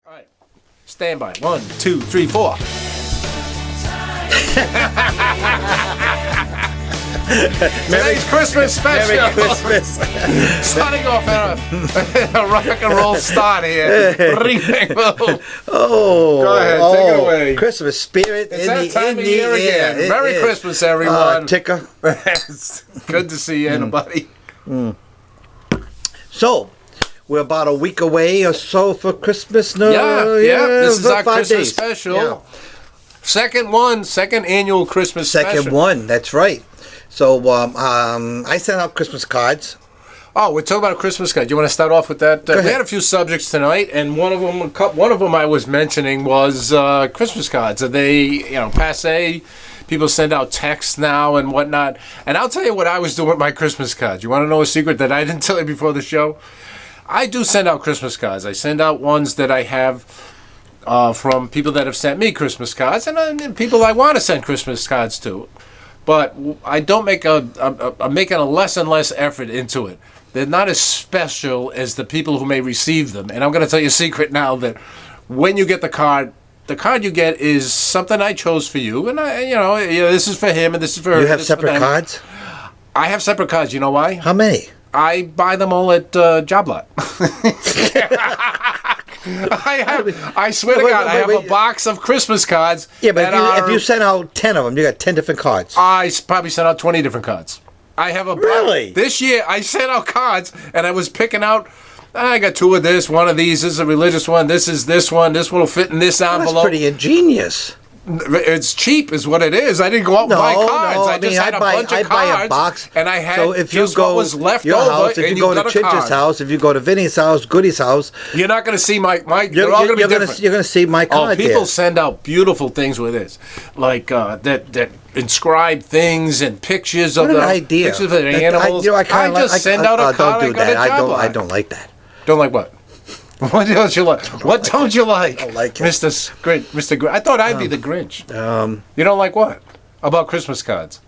All right. Stand by. 1, 2, 3, 4. Today's Christmas special. Merry Christmas. Starting off at a rock and roll start here. Oh, go ahead, take it away. Christmas spirit It's that time of year again. Merry Christmas, everyone. Ticka. It's good to see you, anybody. So, we're about a week away or so for Christmas. No, Yeah. This is our about 5 Christmas days. special. Yeah. Second annual Christmas Second special. one, that's right. So, I sent out Christmas cards. Oh, we're talking about a Christmas card. Do you want to start off with that? We had a few subjects tonight, and one of them I was mentioning was Christmas cards. Are they, passé? People send out texts now and whatnot. And I'll tell you what I was doing with my Christmas cards. You want to know a secret that I didn't tell you before the show? I do send out Christmas cards. I send out ones that I have from people that have sent me Christmas cards, and people I want to send Christmas cards to. But I don't make I'm making a less and less effort into it. They're not as special as the people who may receive them. And I'm going to tell you a secret now that when you get the card you get is something I chose for you, and this is for him and this is for her. You have separate cards? I have separate cards. You know why? How many? I buy them all at Job Lot. I swear to God, I have a box of Christmas cards. Yeah, but if you send out 10 of them, you got 10 different cards. I probably sent out 20 different cards. I have a box. Really? This year, I sent out cards, and I was picking out, I got 2 of this, 1 of these, this is a religious one, this is this one will fit in this envelope. That's pretty ingenious. It's cheap, is what it is. I didn't go out and buy cards. I just had a bunch of cards. Buy a box, and I had so if you just go what was left your over. House, if you go to Chinch's house, if you go to Vinny's house, Goody's house, you're not going to see my. They're all going to be different. You're going to see my card. Oh, people send out beautiful things with this, like that inscribe things and pictures of the idea. Pictures of the animals. I just send out a card. Don't do that. I don't like that. Don't like what? What don't you like? What don't you like? I don't like it. Mr. Grinch. I thought I'd be the Grinch. You don't like what? About Christmas cards?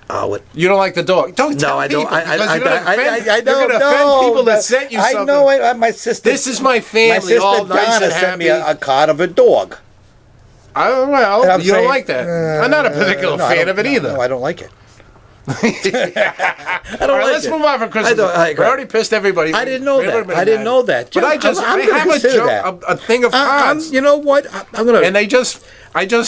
What? You don't like the dog? Don't tell I people. don't. You're going to offend No, people that sent you something. I know. My sister. This is my family. My sister all nice Donna and sent me happy. a card of a dog. Well, you don't like that. I'm not a particular fan of it either. No, I don't like it. I don't like let's move on from Christmas. I already pissed everybody. I didn't know that. I didn't know that. But I have a thing of cards. You know what? I'm gonna. And I just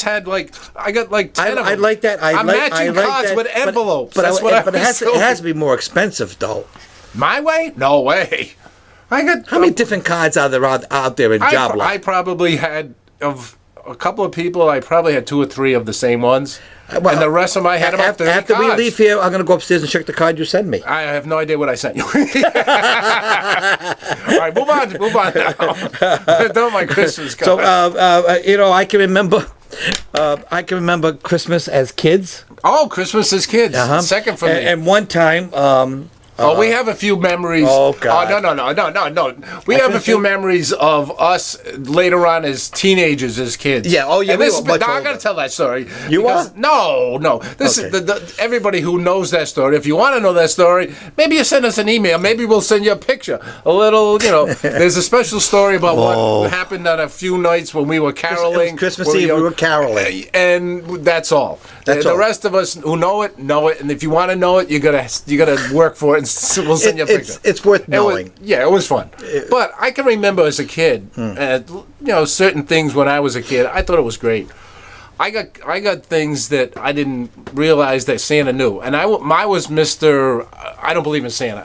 had I got 10 of them. I like that. I'm matching cards with envelopes. But it has to be more expensive, though. My way? No way. I got. How many different cards are there out there in Job Lot? I probably had of a couple of people. I probably had 2 or 3 of the same ones. Well, and the rest of them I had about 30 After cards. we leave here, I'm going to go upstairs and check the card you send me. I have no idea what I sent you. All right, move on now. Don't my Christmas card. So, I can remember Christmas as kids. Oh, Christmas as kids. Second for me. And one time... we have a few memories. Oh, God. Oh, no. We have a few memories of us later on as teenagers, as kids. Yeah, I got to tell that story. You are? No. This is everybody who knows that story. If you want to know that story, maybe you send us an email. Maybe we'll send you a picture. A little, there's a special story about what happened on a few nights when we were caroling. Christmas Eve, we were caroling. And that's all. The rest of us who know it. And if you want to know it, you gotta work for it. We'll send you a picture. It's worth knowing. It was fun. But I can remember as a kid, certain things when I was a kid. I thought it was great. I got things that I didn't realize that Santa knew, and I was Mr. I don't believe in Santa.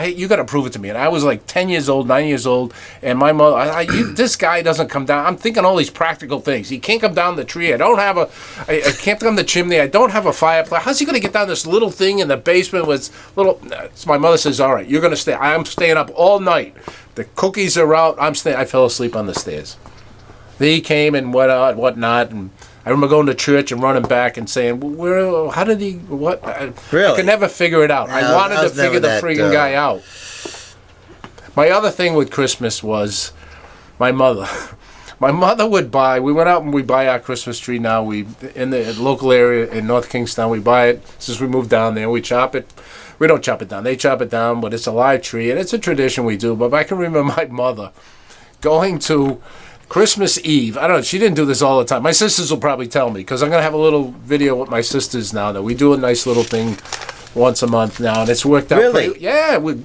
You got to prove it to me. And I was like 10 years old, 9 years old, and my mother, this guy doesn't come down. I'm thinking all these practical things. He can't come down the tree. I can't come the chimney. I don't have a fireplace. How's he going to get down this little thing in the basement with little? So my mother says, "All right, you're going to stay. I'm staying up all night. The cookies are out. I'm staying." I fell asleep on the stairs. He came and whatnot, and I remember going to church and running back and saying, how did he, what? Really? I could never figure it out. I wanted to figure the freaking guy out. My other thing with Christmas was my mother. My mother would buy, we went out and we buy our Christmas tree now. In the local area in North Kingstown, we buy it. Since we moved down there, we chop it. We don't chop it down. They chop it down, but it's a live tree, and it's a tradition we do. But I can remember my mother going to Christmas Eve. I don't know. She didn't do this all the time. My sisters will probably tell me because I'm going to have a little video with my sisters now that we do a nice little thing once a month now, and it's worked out. Really? Yeah. We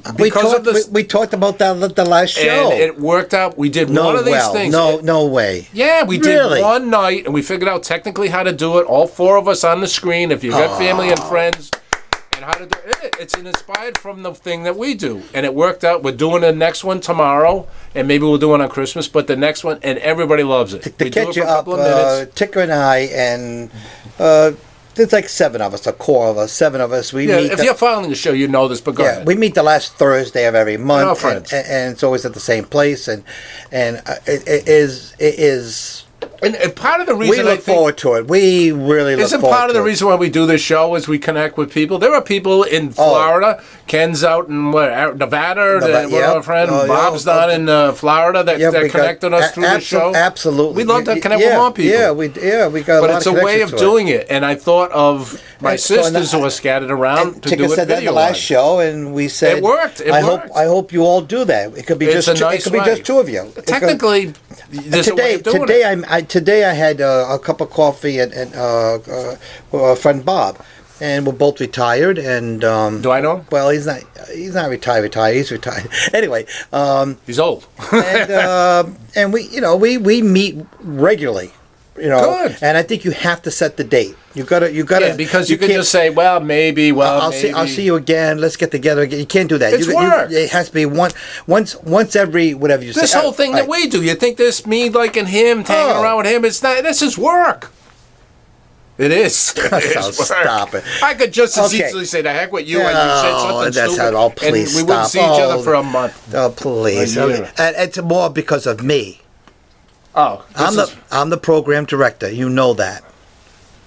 talked about that at the last show. And it worked out. We did one of these things. No way. Yeah, we did one night, and we figured out technically how to do it. All four of us on the screen. If you've got family and friends. How to do it. It's inspired from the thing that we do, and it worked out. We're doing the next one tomorrow, and maybe we'll do one on Christmas. But the next one, and everybody loves it. To catch you up, Ticka and I, and there's like 7 of us, a core of us, 7 of us. We meet. If you're following the show, you know this. But go ahead. We meet the last Thursday of every month, and it's always at the same place, and it is. And part of the reason we look forward to it. We really look forward to it. Isn't part of the reason why we do this show is we connect with people? There are people in Florida. Ken's out in Nevada. Our friend Bob's down in Florida that connected us through the show. Absolutely. We'd love to connect with more people. We got a lot of connections. But it's a way of doing it. And I thought of my sisters who are scattered around to do it Ticka said that in the last show, and we said it worked. I hope you all do that. It could be just just 2 of you. Technically, there's a way of doing it. Today I had a cup of coffee and a friend Bob, and we're both retired. And do I know him? Well, he's not retired. He's retired. Anyway, he's old. and we meet regularly. Good. And I think you have to set the date. You gotta because you can just say, well, maybe. I'll see you again. Let's get together again. You can't do that. It's work. It has to be once every whatever you say. This whole thing that we do, you think this me liking him, hanging around with him? It's not. This is work. It is. Stop it. I could just as easily say the heck with you, and you said something stupid. Please and we wouldn't see each other for a month. Oh, please. And it's more because of me. Oh, I'm the program director. You know that.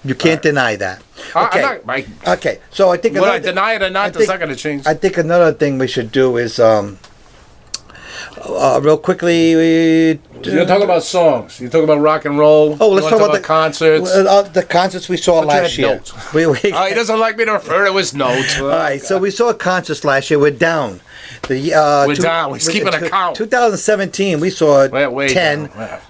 You can't deny that. Okay. Okay. So I think whether I deny it or not, that's not going to change. I think another thing we should do is real quickly. You're talking about songs. You're talking about rock and roll. Oh, let's talk about the concerts. The concerts we saw last year. He doesn't like me to refer to his notes. All right. So we saw concerts last year. We're down. We're down. He's keeping a count. 2017, we saw 10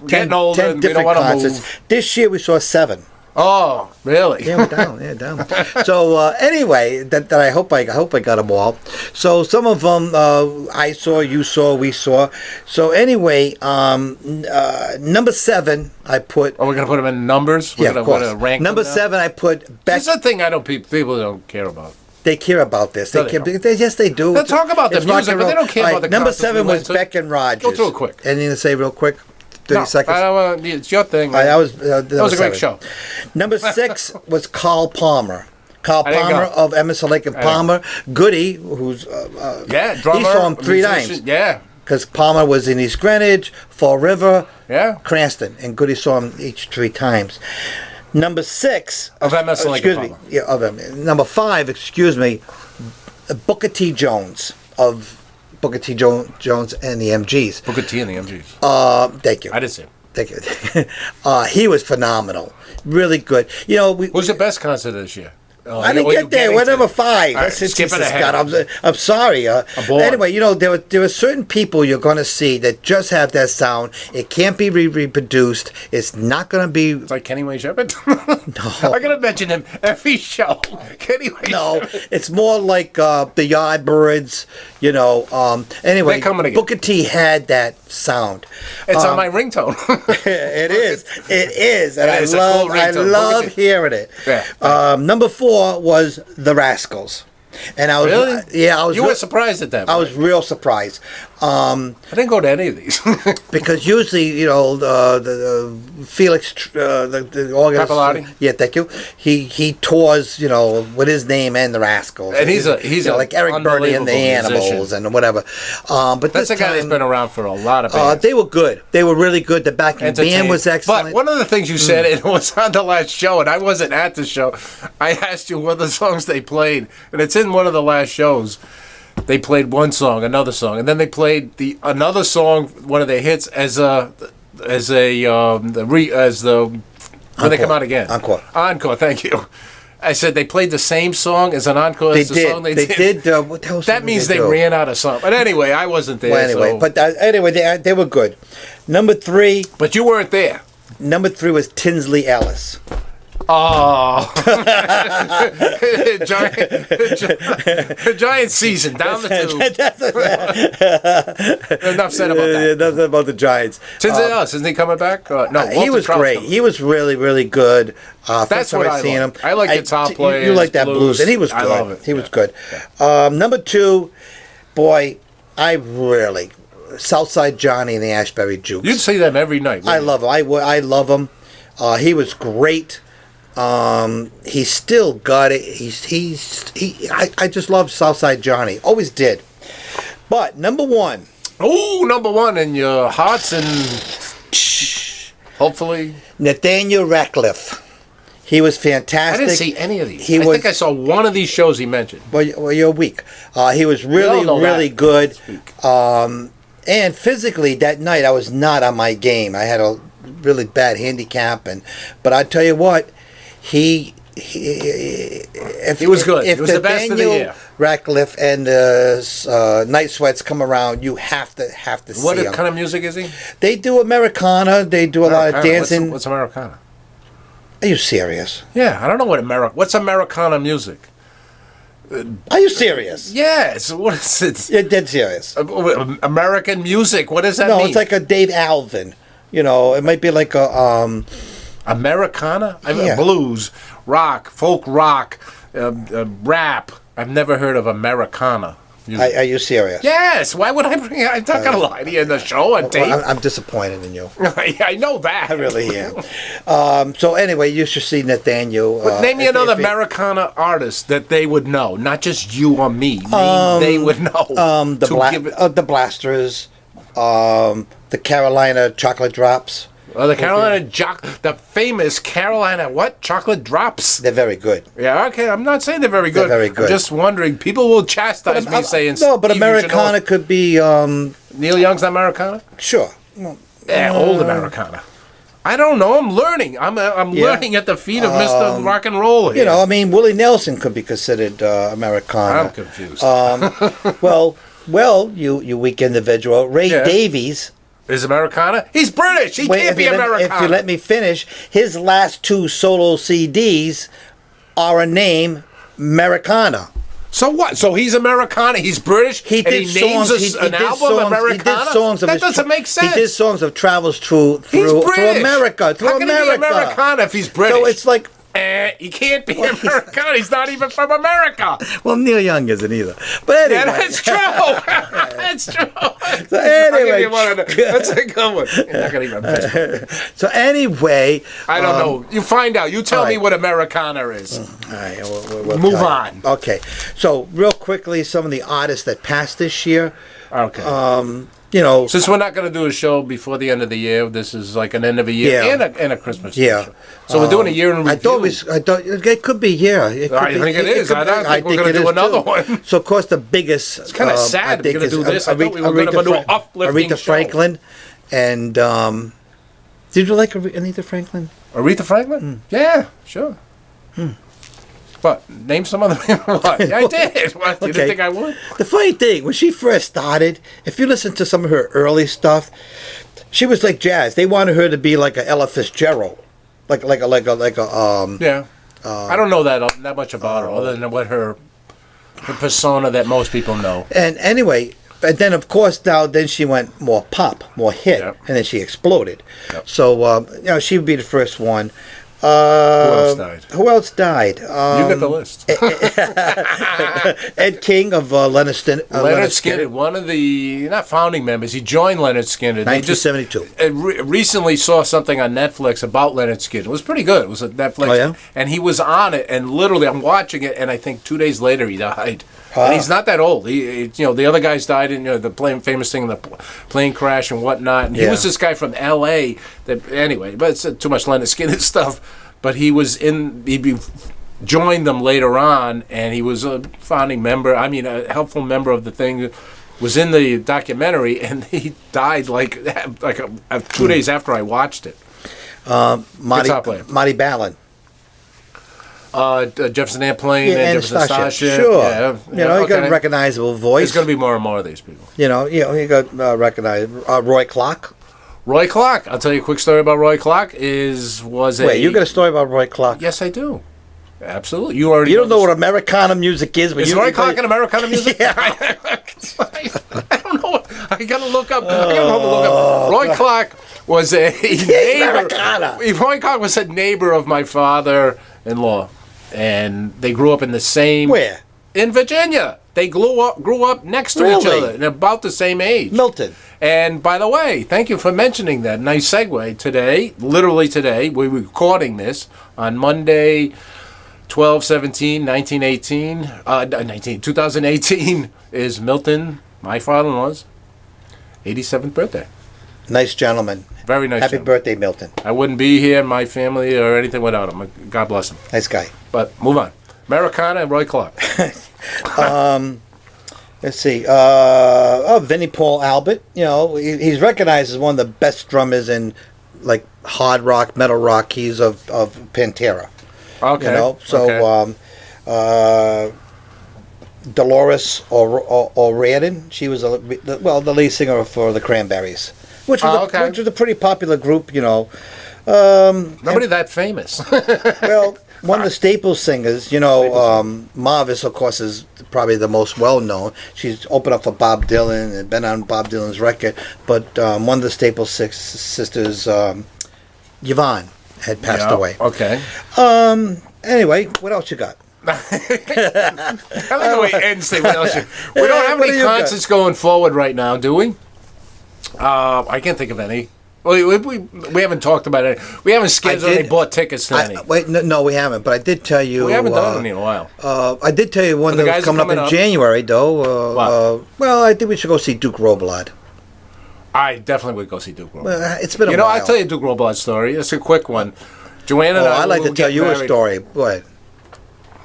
different concerts. This year we saw 7. Oh, really? Yeah, we're down. So anyway, that I hope I got them all. So some of them I saw, you saw, we saw. So anyway, number 7 I put. Oh, we're gonna put them in numbers. We're gonna rank number 7 I put. That's the thing people don't care about. They care about this. Yes, they do. They'll talk about the music, but they don't care about the number 7 was Beck and Rogers. Go through it quick. Anything to say real quick? 30 seconds? It's your thing. That was a great show. Number 6 was Carl Palmer. Carl Palmer of Emerson, Lake and Palmer. Goody, who's drummer. He saw him 3 times. Yeah. Because Palmer was in East Greenwich, Fall River, Cranston, and Goody saw him each 3 times. Number 6 of Emerson, Lake and Palmer. Yeah, of him. Number 5, Booker T. Jones of Booker T. Jones and the MGs. Booker T and the MGs. Thank you. I didn't see him. Thank you. He was phenomenal. Really good. Who's the best concert this year? I didn't get there. We're number 5. Right, skipping ahead. I'm sorry. Anyway, there are certain people you're going to see that just have that sound. It can't be reproduced. It's not going to be. It's like Kenny Wayne Shepherd. No, I'm going to mention him every show. Kenny Wayne. No, it's more like the Yardbirds. Anyway, Booker T had that sound. It's on my ringtone. It is, and I love hearing it. Yeah. Number 4 was the Rascals, and I was really? You were surprised at that. I was real surprised. I didn't go to any of these because usually, the Felix, the organist, Papalotti. Yeah, thank you. He tours, with his name and the Rascals, and he's like Eric Burdie and the Animals and whatever. But that's a guy that's been around for a lot of bands. They were good. They were really good. The backing band was excellent. But one of the things you said, it was on the last show, and I wasn't at the show. I asked you what the songs they played, and it's in one of the last shows. They played one song, another song, and then they played another song, one of their hits, as when they come out again. Encore. Encore, thank you. I said they played the same song as an encore. They as the did. Song They did. What the hell that did means they do? ran out of something. But anyway, I wasn't there. Well, anyway, so. but anyway, they were good. Number 3. But you weren't there. Number 3 was Tinsley Ellis. Oh, giant season down the tube. Enough said about that. Nothing about the Giants. Tinsley Ellis, isn't he coming back? No, He was great. He was really, really good. That's what I seen him. like. I like the top players. You like that blues, and he was good. I love it. He was good. Number 2, boy, I really Southside Johnny and the Ashbury Jukes. You'd see them every night. I love him. I love him. He was great. He's still got it. I just love Southside Johnny. Always did. But number 1. Oh, number 1 in your hearts and hopefully. Nathaniel Ratcliffe. He was fantastic. I didn't see any of these. I think I saw one of these shows he mentioned. Well, you're weak. He was really good. And physically that night I was not on my game. I had a really bad handicap, but I tell you what, he was good. If he was the best of the year. Ratcliffe and the Night Sweats come around, you have to see What him. kind of music is he? They do Americana. They do a lot of dancing. What's Americana? Are you serious? Yeah, I don't know what's Americana music. Are you serious? Yes. What is it? You're dead serious. American music. What does that mean? No, it's like a Dave Alvin. You know, it might be like a Americana? Yeah. Blues, rock, folk rock, rap. I've never heard of Americana music. Are you serious? Yes. Why would I bring it? I'm not going to lie to you in the show on tape. Well, I'm disappointed in you. I know that. I really am. So anyway, you should see Nathaniel. But name me another Americana artist that they would know, not just you or me. They would know. The Blasters, the Carolina Chocolate Drops. The the famous Carolina Chocolate Drops. They're very good. Yeah, okay. I'm not saying they're very good. They're very good. I'm just wondering. People will chastise me saying no, but Steve, Americana could be. Neil Young's Americana. Sure. Well, old Americana. I don't know. I'm learning. I'm learning at the feet of Mr. Rock and Roll here. You know, I mean, Willie Nelson could be considered Americana. I'm confused. Well, you weak individual. Ray Davies. Is Americana? He's British. He can't be Americana. If you let me finish, his last 2 solo CDs are a name, Americana. So what? So he's Americana. He's British. He names an album Americana. He did songs of that doesn't make sense. He did songs of travels through America. How can he be Americana if he's British? So it's like. He can't be Americana. He's not even from America. Well, Neil Young isn't either. But anyway. Yeah, that's true. That's true. So anyway. That's a good one. You're not going to even So anyway. I don't know. You find out. You tell me what Americana is. All right. We'll move on. Okay. So real quickly, some of the artists that passed this year. Okay. You know, since we're not going to do a show before the end of the year, this is like an end of a year and a Christmas special. So we're doing a year in review. I thought it could be. Yeah, I think it is. I don't think we're going to do another one. So of course the biggest. It's kind of sad we're going to do this. I thought we were going to do an uplifting Aretha Franklin, and did you like Aretha Franklin? Aretha Franklin? Yeah, sure. What? Name some other people. What? Yeah, I did. What? You didn't think I would? The funny thing, when she first started, if you listen to some of her early stuff, she was like jazz. They wanted her to be like a Ella Fitzgerald, like a. Yeah. I don't know that much about her, other than what her persona that most people know. And anyway, but then of course then she went more pop, more hit, and then she exploded. Yep. So she would be the first one. Who else died? You get the list. Ed King of Leonard Skinner. Leonard Skinner, one of the, not founding members, he joined Leonard Skinner. 1972. Recently saw something on Netflix about Leonard Skinner. It was pretty good. It was a Netflix. Oh, yeah? And he was on it, and literally I'm watching it, and I think 2 days later he died. And he's not that old. The other guys died in the famous thing, the plane crash and whatnot. And he was this guy from L.A. Anyway, but it's too much Leonard Skinner stuff. But he joined them later on, and he was a founding member. I mean, a helpful member of the thing. Was in the documentary, and he died like 2 days after I watched it. Monty Ballin. Jefferson Airplane and Jefferson Starship. Sure. Yeah, you know, you got a recognizable voice. There's going to be more and more of these people. You got recognized Roy Clark. Roy Clark. I'll tell you a quick story about Roy Clark. Wait, you got a story about Roy Clark? Yes, I do. Absolutely. You don't know what Americana music is, but is Roy Clark in Americana music? Yeah. I don't know. I got to look up. Roy Clark was a neighbor. Roy Clark was a neighbor of my father-in-law, and they grew up in the same. Where? In Virginia. They grew up next to each other and about the same age. Milton. And by the way, thank you for mentioning that. Nice segue. Today, literally today, we're recording this on Monday, 2018 is Milton, my father-in-law's 87th birthday. Nice gentleman. Very nice. Happy birthday, Milton. I wouldn't be here, my family, or anything without him. God bless him. Nice guy. But move on. Americana and Roy Clark. Let's see. Vinnie Paul Albert. You know, he's recognized as one of the best drummers in like hard rock, metal rock. He's of Pantera. Okay. You know, so Dolores O'Riordan. She was the lead singer for the Cranberries, which was a pretty popular group. You know, nobody that famous. Well. One of the staple singers, you know, Marvis, of course, is probably the most well-known. She's opened up for Bob Dylan and been on Bob Dylan's record. But one of the staple sisters, Yvonne, had passed away. Okay. Anyway, what else you got? I like the way it ends. We don't have any concerts going forward right now, do we? I can't think of any. We haven't talked about it. We haven't scheduled any bought tickets to any. No, we haven't. But I did tell you. We haven't done any in a while. I did tell you one that was coming up in January, though. Well, I think we should go see Duke Robillard. I definitely would go see Duke Robillard. Well, it's been a while. I'll tell you Duke Robillard's story. It's a quick one. Joanne and I'd like to tell you a story. Go ahead.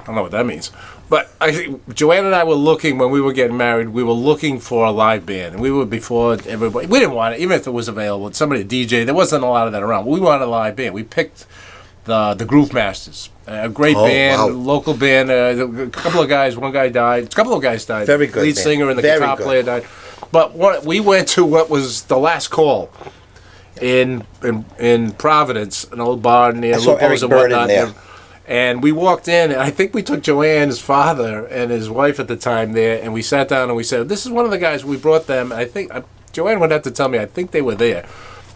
I don't know what that means. But I think Joanne and I were looking, when we were getting married, we were looking for a live band. And we were before everybody. We didn't want it, even if it was available. Somebody DJ, there wasn't a lot of that around. We wanted a live band. We picked the Groove Masters, a great band, local band. A couple of guys, one guy died. A couple of guys died. Very good. Lead singer and the guitar player died. But we went to what was the last call in Providence, an old bar near Lupo's and whatnot. There. And we walked in, and I think we took Joanne's father and his wife at the time there, and we sat down and we said, this is one of the guys, we brought them. I think, Joanne would have to tell me, I think they were there.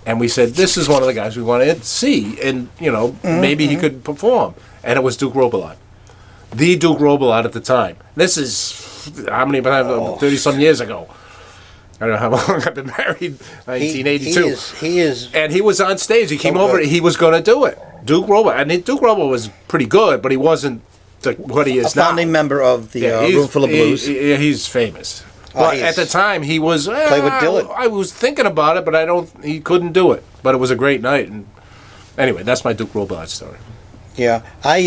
And we said, this is one of the guys we want to see, and, maybe he could perform. And it was Duke Robillard. The Duke Robillard at the time. This is, how many times, 30-some years ago. I don't know how long I've been married, 1982. He is. And he was on stage. He came over. He was going to do it. Duke Robillard. I mean, Duke Robillard was pretty good, but he wasn't what he is now. A founding member of the Room Full of Blues. He's famous. But at the time, he was... Played with Dylan. I was thinking about it, but he couldn't do it. But it was a great night. And anyway, that's my Duke Robillard story. Yeah. I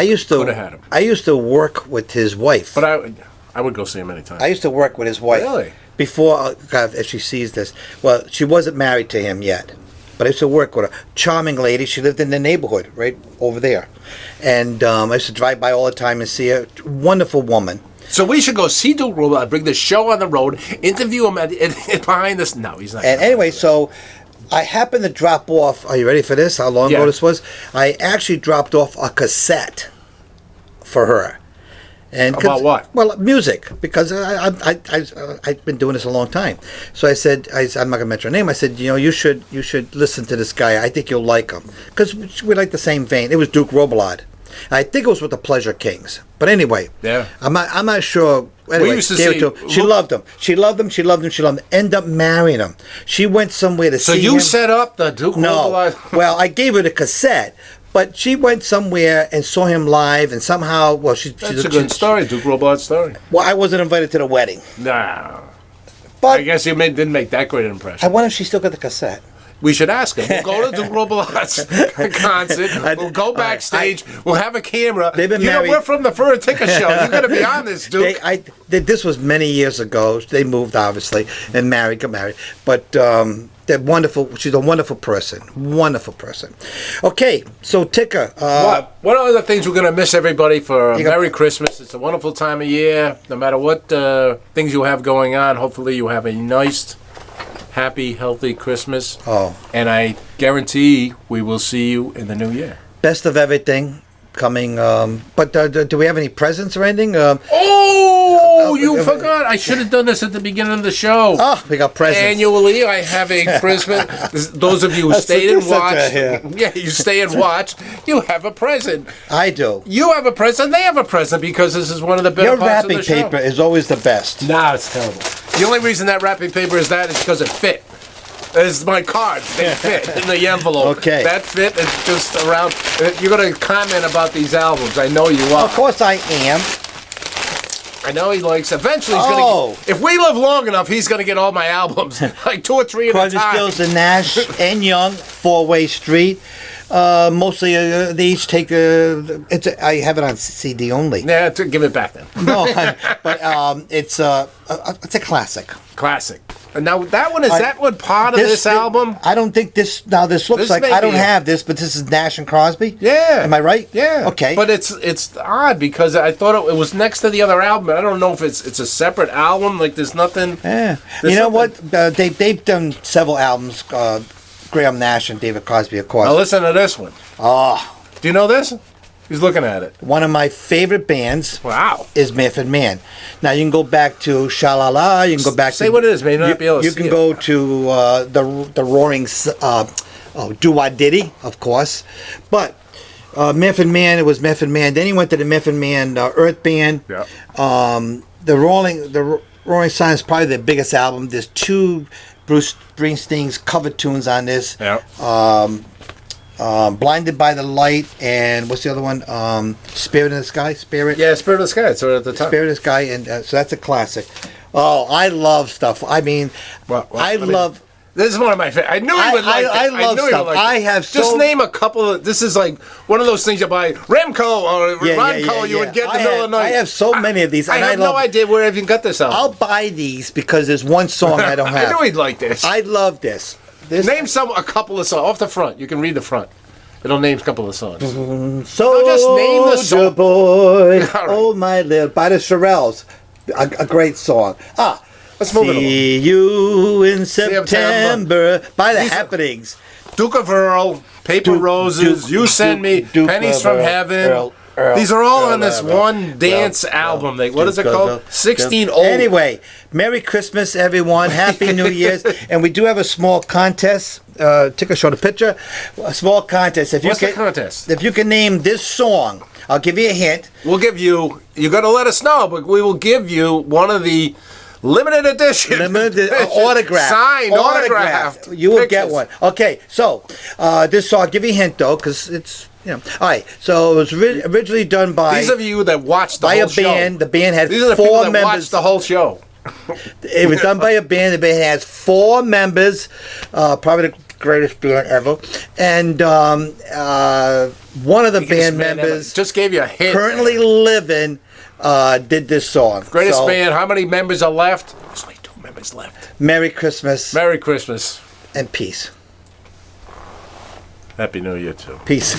used to... Could have had him. I used to work with his wife. But I would go see him anytime. I used to work with his wife. Really? Before, God, if she sees this. Well, she wasn't married to him yet. But I used to work with her. Charming lady. She lived in the neighborhood right over there. And I used to drive by all the time and see her. Wonderful woman. So we should go see Duke Robillard, bring the show on the road, interview him behind this. No, he's not. And anyway, so I happened to drop off. Are you ready for this? How long ago this was? I actually dropped off a cassette for her. And about what? Well, music, because I've been doing this a long time. So I said, I'm not going to mention her name. I said, you should listen to this guy. I think you'll like him, because we like the same vein. It was Duke Robillard. I think it was with the Pleasure Kings. But anyway, I'm not sure. Anyway, we used to see, she loved him. She loved him. She loved him. She loved him. End up marrying him. She went somewhere to see him. So you set up the Duke Robillard? Well, I gave her the cassette. But she went somewhere and saw him live, and somehow, that's a good story, Duke Robillard's story. Well, I wasn't invited to the wedding. Nah. But I guess you didn't make that great an impression. I wonder if she still got the cassette. We should ask him. We'll go to Duke Robillard's concert. We'll go backstage. We'll have a camera. They've been married. We're from the Ferr and Ticka show. You're going to be on this, Duke. This was many years ago. They moved, obviously, and got married. But They're wonderful. She's a wonderful person. Wonderful person. Okay, so Ticka. What? One of the things we're going to miss everybody for You got- Merry Christmas. It's a wonderful time of year. No matter what things you have going on, hopefully you have a nice, happy, healthy Christmas. Oh, And I guarantee we will see you in the new year. best of everything coming. But do we have any presents or anything? Oh, you forgot. I should have done this at the beginning of the show. Oh, we got presents. Annually, I have a Christmas. Those of you who That's stayed a and different, watched, yeah. you stay and watch, you have a present. I do. You have a present, they have a present, because this is one of the better Your parts of wrapping the show. paper is always the best. Nah, it's terrible. The only reason that wrapping paper is that is because it fit. It's my cards. They fit in the envelope. Okay. That fit is just around. You're going to comment about these albums. I know you are. Of course I am. I know he likes. Eventually, he's Oh. going to. If we live long enough, he's going to get all my albums, like 2 or 3 at a Crosby, time. Stills and Nash and Young, Four-Way Street. Mostly they each take I have it on CD only. Yeah, give it back then. No, but it's a classic. Classic. And now that one is that one part of this album? I don't think this. Now this looks This like may I don't be it. have this, but this is Nash and Crosby. Yeah. Am I right? Yeah. Okay. But it's odd because I thought it was next to the other album. I don't know if it's a separate album. Like there's nothing. Yeah. There's You know something- what? They've done several albums. Graham Nash and David Crosby, of course. Now listen to this one. Oh, Do you know this? He's looking at it. one of my favorite bands Wow. is Method Man. Now you can go back to Sha-La-La. You can go back. Say to, what it is. Maybe not be able to You see can it. go to the Roaring Do-Wah Diddy, of course, but. Method Man, it was Method Man. Then he went to the Method Man Earth Band. Yeah. The Rolling Stones is probably their biggest album. There's 2 Bruce Springsteen's cover tunes on this. Yeah. Blinded by the Light, and what's the other one? Spirit in the Sky. Yeah, Spirit of the Sky. It's right at the top. Spirit in the Sky, and so that's a classic. Oh, I love stuff. I mean, I love. This is one of my favorite. I knew he would like I it. love knew he would stuff. like it. I have Just so- name a couple of. This is like one of those things you buy Remco or Ronco. You would get in the middle of the night. I have so many of these. I and have love, no idea where I even got this album. I'll buy these because there's one song I don't have. I knew he'd like this. I love this. Name a couple of songs off the front. You can read the front. It'll name a couple of songs. So just name the song. Boy, All right. oh my little, by the Shirelles, a great song. Let's move it along. See you in September. September by the These are- Happenings. Duke of Earl, Paper Roses, You Send Me, Pennies of from Earl, Heaven. Earl, These are all Earl, on this Earl, one dance Earl, album. Earl, What is it Earl, called? Earl, 16 Old. Anyway, Merry Christmas, everyone. Happy New Year's. And we do have a small contest. Ticka showed a picture. A small contest. What's the contest? If you can name this song, I'll give you a hint. We'll give you. You got to let us know, but we will give you one of the limited edition, Autographed. signed, autographed. You will pictures. get one. Okay, so this song, I'll give you a hint though, because it's, all right, so it was originally done by These of you that watched the by whole a band. show. The band had These are the people 4 that members. watched the whole show. It was done by a band. The band has 4 members, probably the greatest band ever. And one of the band members, Just gave you a hint. currently living, did this song. Greatest So, band. How many members are left? There's only 2 members left. Merry Christmas Merry Christmas. and peace. Happy New Year too. Peace.